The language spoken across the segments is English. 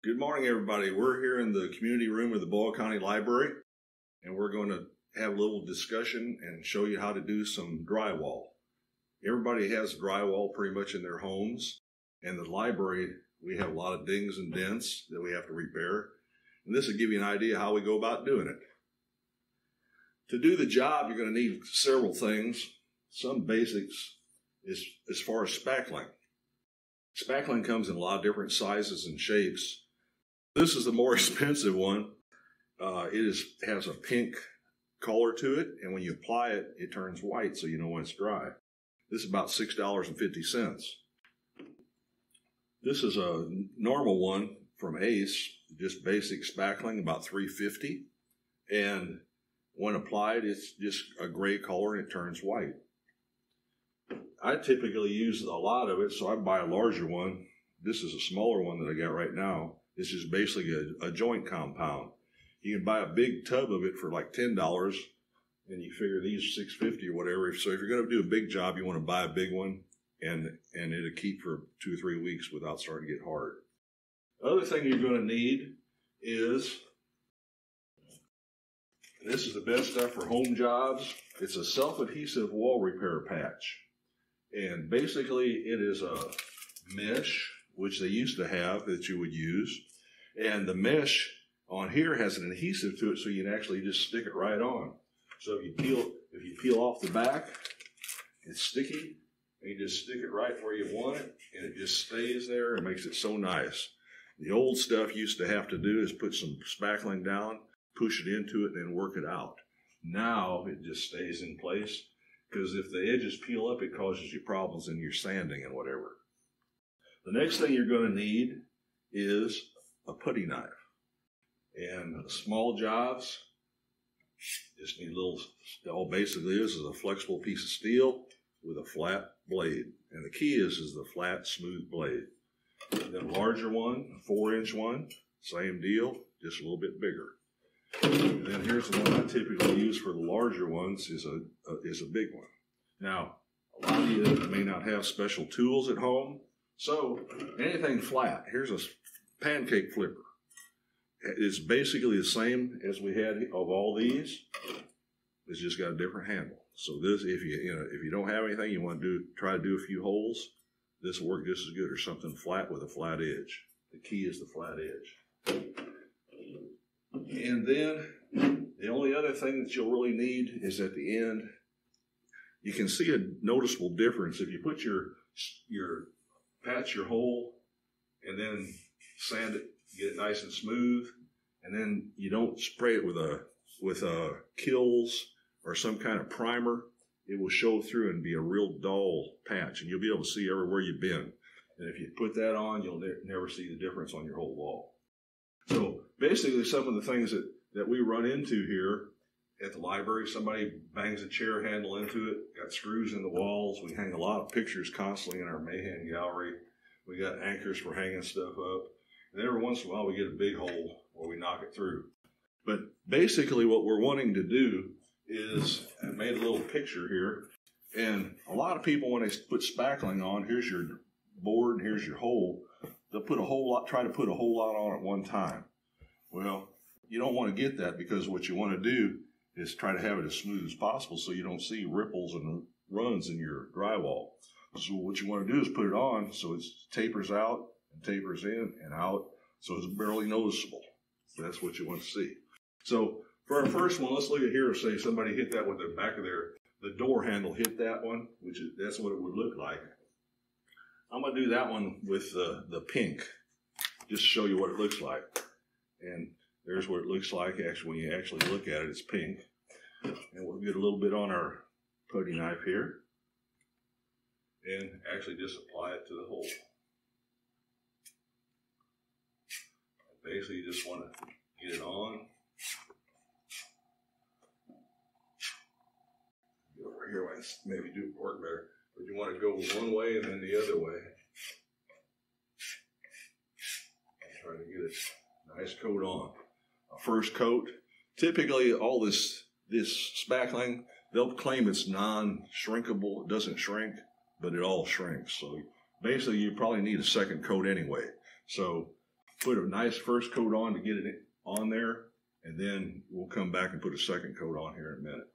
Good morning, everybody. We're here in the community room of the Boyle County Library, and we're going to have a little discussion and show you how to do some drywall. Everybody has drywall pretty much in their homes, and the library, we have a lot of dings and dents that we have to repair, and this will give you an idea how we go about doing it. To do the job, you're going to need several things. Some basics is as far as spackling. Spackling comes in a lot of different sizes and shapes. This is the more expensive one. It has a pink color to it, and when you apply it, it turns white so you know when it's dry. This is about $6.50. This is a normal one from Ace, just basic spackling, about $3.50. And when applied, it's just a gray color and it turns white. I typically use a lot of it, so I buy a larger one. This is a smaller one that I got right now. This is basically a joint compound. You can buy a big tub of it for like $10, and you figure these $6.50 or whatever. So if you're going to do a big job, you want to buy a big one, and it'll keep for 2 or 3 weeks without starting to get hard. Other thing you're going to need is, this is the best stuff for home jobs. It's a self-adhesive wall repair patch. And basically it is a mesh, which they used to have that you would use. And the mesh on here has an adhesive to it, so you can actually just stick it right on. So if you peel off the back, it's sticky, and you just stick it right where you want it, and it just stays there and makes it so nice. The old stuff used to have to do is put some spackling down, push it into it, and then work it out. Now it just stays in place, because if the edges peel up, it causes you problems in your sanding and whatever. The next thing you're going to need is a putty knife. And small jobs just need all basically is a flexible piece of steel with a flat blade. And the key is the flat, smooth blade. And then larger one, a 4-inch one, same deal, just a little bit bigger. And then here's the one I typically use for the larger ones is a big one. Now, a lot of you may not have special tools at home, so anything flat. Here's a pancake flipper. It's basically the same as we had of all these. It's just got a different handle. So this, if you don't have anything, you want to try to do a few holes, this will work just as good, or something flat with a flat edge. The key is the flat edge. And then the only other thing that you'll really need is at the end. You can see a noticeable difference if you put patch your hole and then sand it, get it nice and smooth, and then you don't spray it with Kills or some kind of primer. It will show through and be a real dull patch, and you'll be able to see everywhere you've been. And if you put that on, you'll never see the difference on your whole wall. So basically, some of the things that we run into here at the library, somebody bangs a chair handle into it, got screws in the walls. We hang a lot of pictures constantly in our Mayhem gallery. We got anchors for hanging stuff up. And every once in a while we get a big hole where we knock it through. But basically what we're wanting to do is, I made a little picture here, and a lot of people when they put spackling on, here's your board and here's your hole, they'll try to put a whole lot on at one time. Well, you don't want to get that, because what you want to do is try to have it as smooth as possible so you don't see ripples and runs in your drywall. So what you want to do is put it on so it tapers out and tapers in and out, so it's barely noticeable. That's what you want to see. So for our first one, let's look at here. Say somebody hit that with the back of the door handle hit that one, that's what it would look like. I'm going to do that one with the pink, just to show you what it looks like. And there's what it looks like when you actually look at it. It's pink. And we'll get a little bit on our putty knife here and actually just apply it to the hole. Basically, you just want to get it on. Get over here, maybe do work better. But you want to go one way and then the other way. And try to get a nice coat on. A first coat. Typically, all this spackling, they'll claim it's non-shrinkable. It doesn't shrink, but it all shrinks. So basically, you probably need a second coat anyway. So put a nice first coat on to get it on there, and then we'll come back and put a second coat on here in a minute.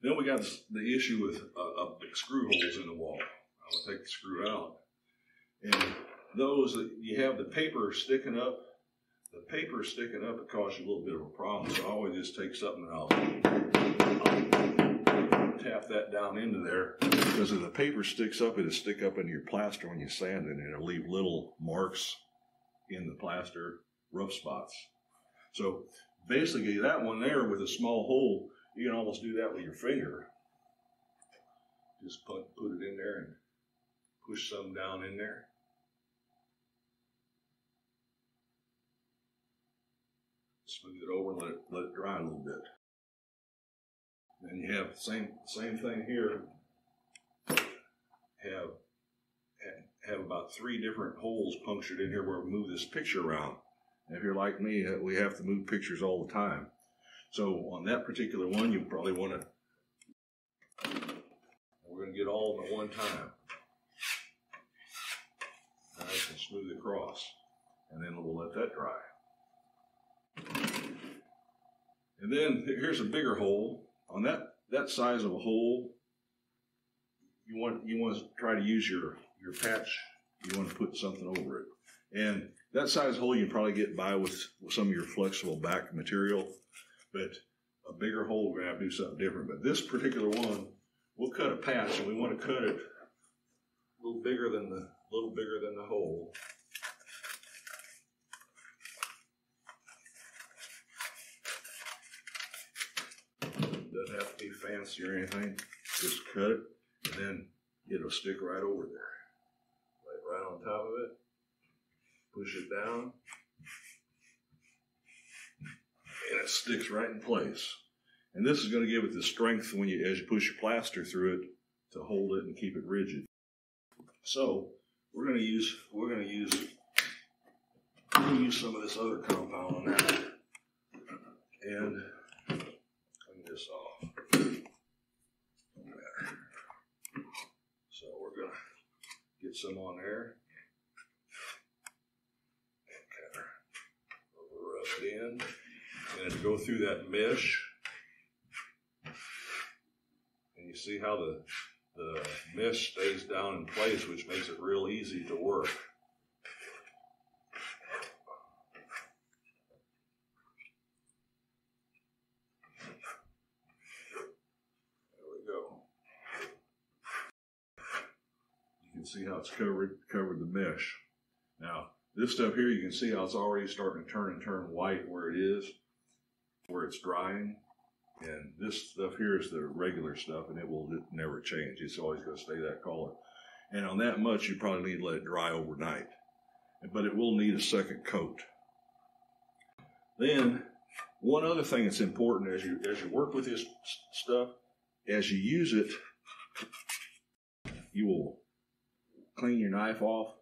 Then we got the issue with big screw holes in the wall. I'll take the screw out. And those that you have the paper sticking up, it causes you a little bit of a problem. So I always just take something and I'll tap that down into there. Because if the paper sticks up, it'll stick up into your plaster when you sand it, and it'll leave little marks in the plaster, rough spots. So basically that one there with a small hole, you can almost do that with your finger. Just put it in there and push some down in there. Smooth it over and let it dry a little bit. Then you have the same thing here. Have about 3 different holes punctured in here where we move this picture around. And if you're like me, we have to move pictures all the time. So on that particular one, you probably want to. We're going to get all of them at one time. Nice and smooth across, and then we'll let that dry. And then here's a bigger hole. On that size of a hole, you want to try to use your patch. You want to put something over it. And that size hole you can probably get by with some of your flexible back material, but a bigger hole we're going to have to do something different. But this particular one, we'll cut a patch, and we want to cut it a little bigger than the hole. Doesn't have to be fancy or anything. Just cut it, and then it'll stick right over there. Right on top of it. Push it down. And it sticks right in place. And this is going to give it the strength as you push your plaster through it to hold it and keep it rigid. So we're going to use some of this other compound on that. And clean this off. So we're going to get some on there. Kind of rub it in. And to go through that mesh. And you see how the mesh stays down in place, which makes it real easy to work. There we go. You can see how it's covered the mesh. Now, this stuff here, you can see how it's already starting to turn white where it is, where it's drying. And this stuff here is the regular stuff, and it will never change. It's always going to stay that color. And on that much, you probably need to let it dry overnight. But it will need a second coat. Then, one other thing that's important as you work with this stuff, as you use it, you will clean your knife off.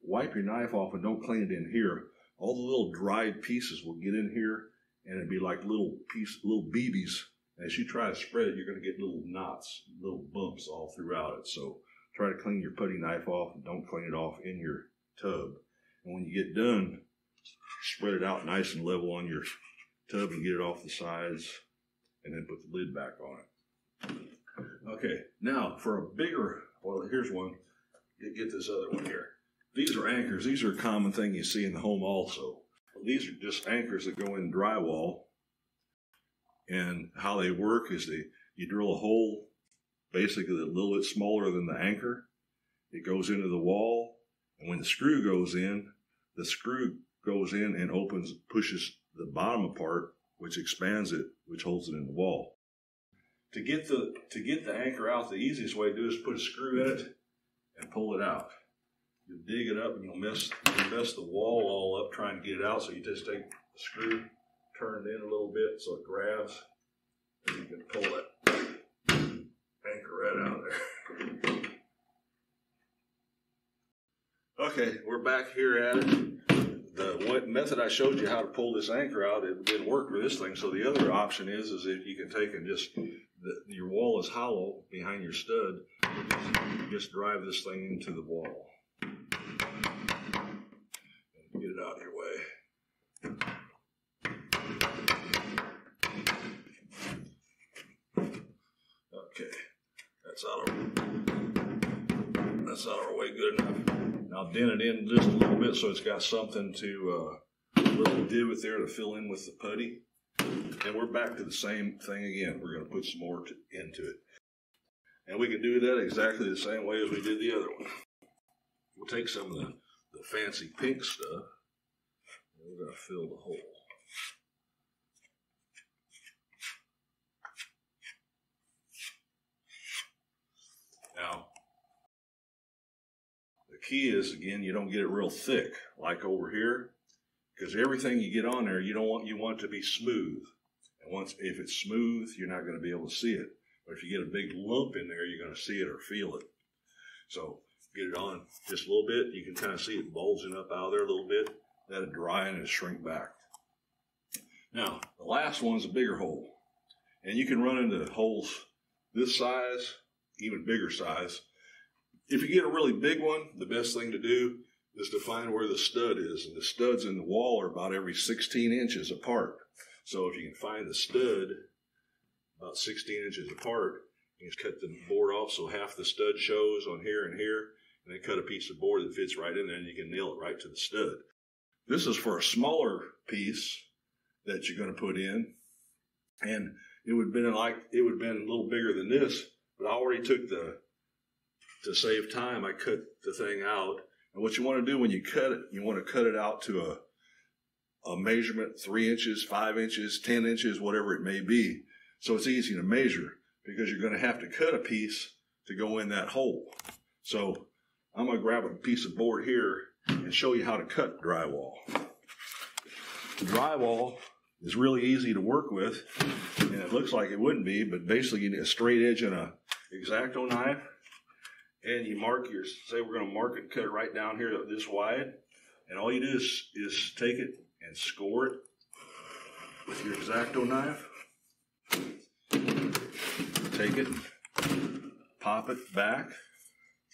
Wipe your knife off and don't clean it in here. All the little dried pieces will get in here, and it'd be like little BBs. As you try to spread it, you're going to get little knots, little bumps all throughout it. So try to clean your putty knife off, and don't clean it off in your tub. And when you get done, spread it out nice and level on your tub and get it off the sides, and then put the lid back on it. Okay, now for a bigger, well, here's one. Get this other one here. These are anchors. These are a common thing you see in the home also. These are just anchors that go in drywall, and how they work is you drill a hole basically a little bit smaller than the anchor. It goes into the wall, and when the screw goes in and pushes the bottom apart, which expands it, which holds it in the wall. To get the anchor out, the easiest way to do it is put a screw in it and pull it out. You'll dig it up, and you'll mess the wall all up trying to get it out. So you just take the screw, turn it in a little bit so it grabs, and you can pull that anchor right out of there. Okay, we're back here at it. The method I showed you how to pull this anchor out, it didn't work for this thing. So the other option is if you can take and your wall is hollow behind your stud, just drive this thing into the wall. it out of your way. Okay, that's out of our way good enough. Now dent it in just a little bit so it's got something to, a little divot there to fill in with the putty. And we're back to the same thing again. We're going to put some more into it. And we can do that exactly the same way as we did the other one. We'll take some of the fancy pink stuff, and we're going to fill the hole. Now, the key is, again, you don't get it real thick, like over here, because everything you get on there, you want it to be smooth. And if it's smooth, you're not going to be able to see it. But if you get a big lump in there, you're going to see it or feel it. So get it on just a little bit. You can kind of see it bulging up out of there a little bit. Let it dry and it'll shrink back. Now, the last one's a bigger hole. And you can run into holes this size, even bigger size. If you get a really big one, the best thing to do is to find where the stud is. And the studs in the wall are about every 16 inches apart. So if you can find the stud about 16 inches apart, you just cut the board off so half the stud shows on here and here, and then cut a piece of board that fits right in there, and you can nail it right to the stud. This is for a smaller piece that you're going to put in, and it would have been a little bigger than this, but I already took to save time, I cut the thing out. And what you want to do when you cut it, you want to cut it out to a measurement, 3 inches, 5 inches, 10 inches, whatever it may be. So it's easy to measure because you're going to have to cut a piece to go in that hole. So I'm going to grab a piece of board here and show you how to cut drywall. The drywall is really easy to work with, and it looks like it wouldn't be, but basically you need a straight edge and a X-Acto knife, and you mark say we're going to mark it and cut it right down here this wide, and all you do is take it and score it with your X-Acto knife. Take it, pop it back,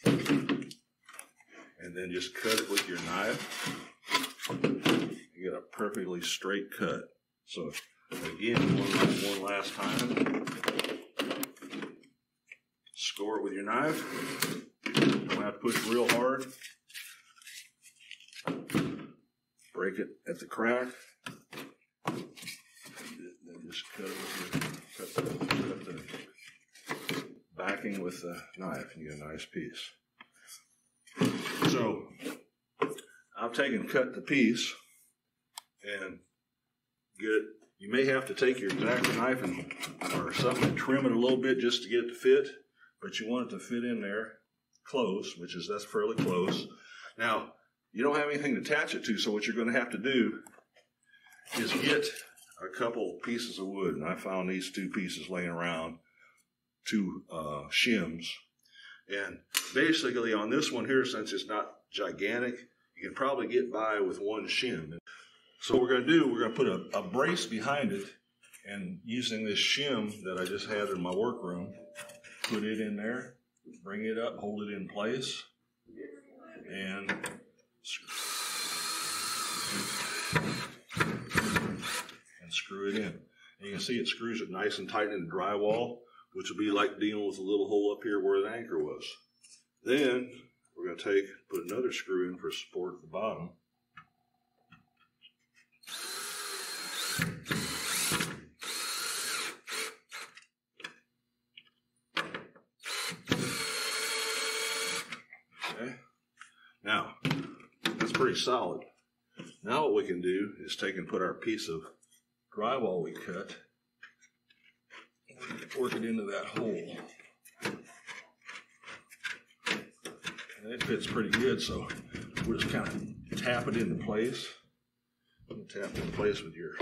and then just cut it with your knife. You get a perfectly straight cut. So again, one last time. Score it with your knife. Don't have to push real hard. Break it at the crack. Then just cut it with your cut the backing with the knife, and you get a nice piece. So I've cut the piece and get it. You may have to take your X-Acto knife or something and trim it a little bit just to get it to fit, but you want it to fit in there close, that's fairly close. Now, you don't have anything to attach it to, so what you're going to have to do is get a couple pieces of wood, and I found these 2 pieces laying around, 2 shims, and basically on this one here, since it's not gigantic, you can probably get by with 1 shim. So what we're going to do, we're going to put a brace behind it, and using this shim that I just had in my workroom, put it in there, bring it up, hold it in place, and screw it in. And you can see it screws it nice and tight in the drywall, which will be like dealing with a little hole up here where the anchor was. Then we're going to put another screw in for support at the bottom. Okay. Now, that's pretty solid. Now what we can do is put our piece of drywall we cut, work it into that hole. And it fits pretty good, so we'll just kind of tap it into place. Tap it in place with your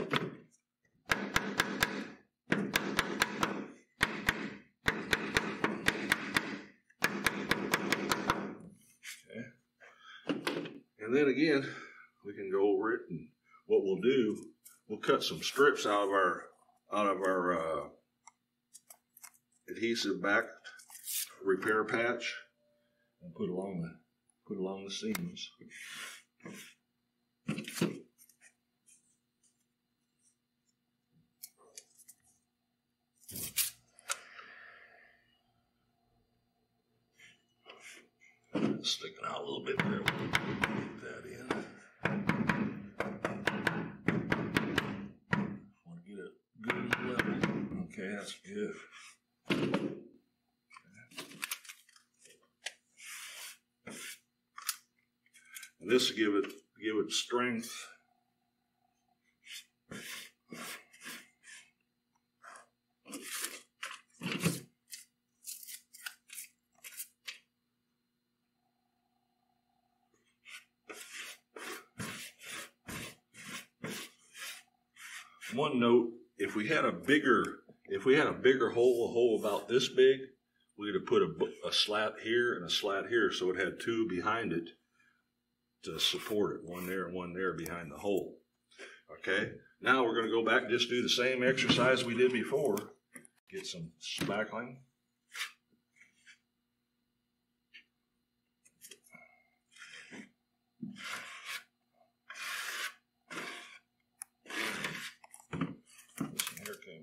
and then again, we can go over it, and what we'll do, we'll cut some strips out of our adhesive back repair patch and put along the seams. It's sticking out a little bit there. We'll get that in. Want to get it good and level. Okay, that's good. And this will give it strength. One note: if we had a bigger hole, a hole about this big, we'd have put a slat here and a slat here, so it had two behind it to support it, one there and one there behind the hole. Okay, now we're going to go back and just do the same exercise we did before. Get some spackling.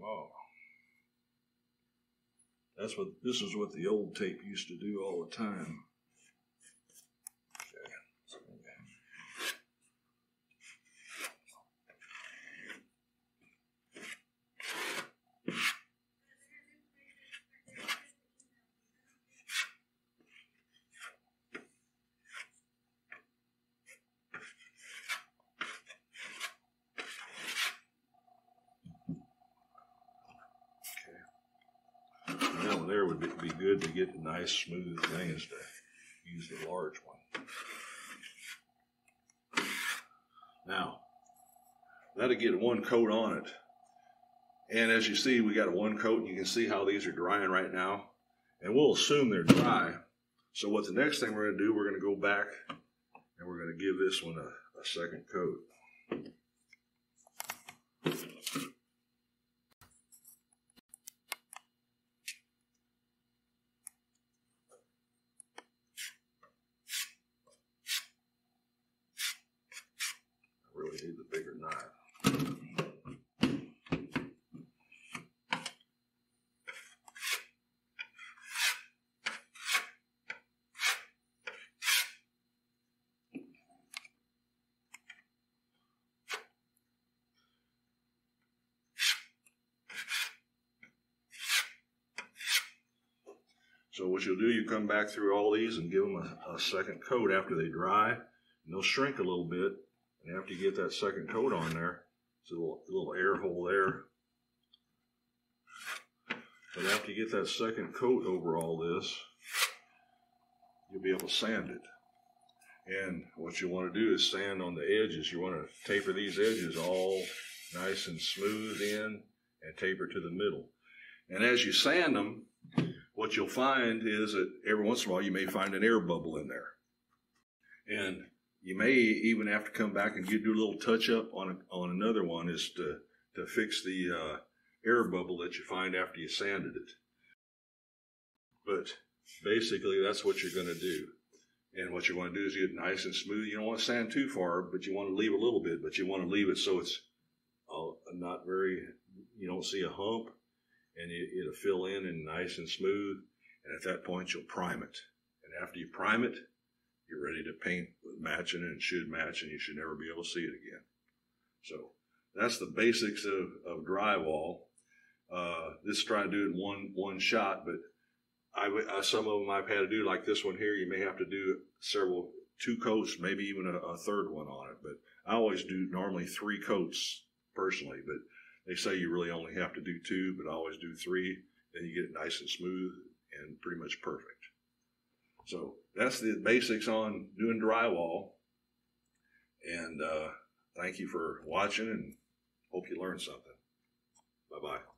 Oh, this is what the old tape used to do all the time. Okay. There would be good to get a nice smooth thing is to use the large one. Now, that'll get one coat on it. And as you see, we got a one coat, and you can see how these are drying right now. And we'll assume they're dry. So what the next thing we're going to do, we're going to go back and we're going to give this one a second coat. Need the bigger knife. So what you'll do, you come back through all these and give them a second coat after they dry, and they'll shrink a little bit. And after you get that second coat on there, it's a little air hole there. But after you get that second coat over all this, you'll be able to sand it. And what you want to do is sand on the edges. You want to taper these edges all nice and smooth in and taper to the middle. And as you sand them, what you'll find is that every once in a while you may find an air bubble in there. And you may even have to come back and do a little touch up on another one, is to fix the air bubble that you find after you sanded it. But basically that's what you're going to do. And what you want to do is get it nice and smooth. You don't want to sand too far, but you want to leave a little bit, but you want to leave it so it's not very, you don't see a hump, and it'll fill in and nice and smooth. And at that point you'll prime it. And after you prime it, you're ready to paint with matching, and it should match, and you should never be able to see it again. So that's the basics of drywall. This is trying to do it in one shot, but some of them I've had to do, like this one here. You may have to do two coats, maybe even a third one on it. But I always do normally 3 coats personally, but they say you really only have to do 2, but I always do 3. Then you get it nice and smooth and pretty much perfect. So that's the basics on doing drywall. And thank you for watching, and hope you learned something. Bye-bye.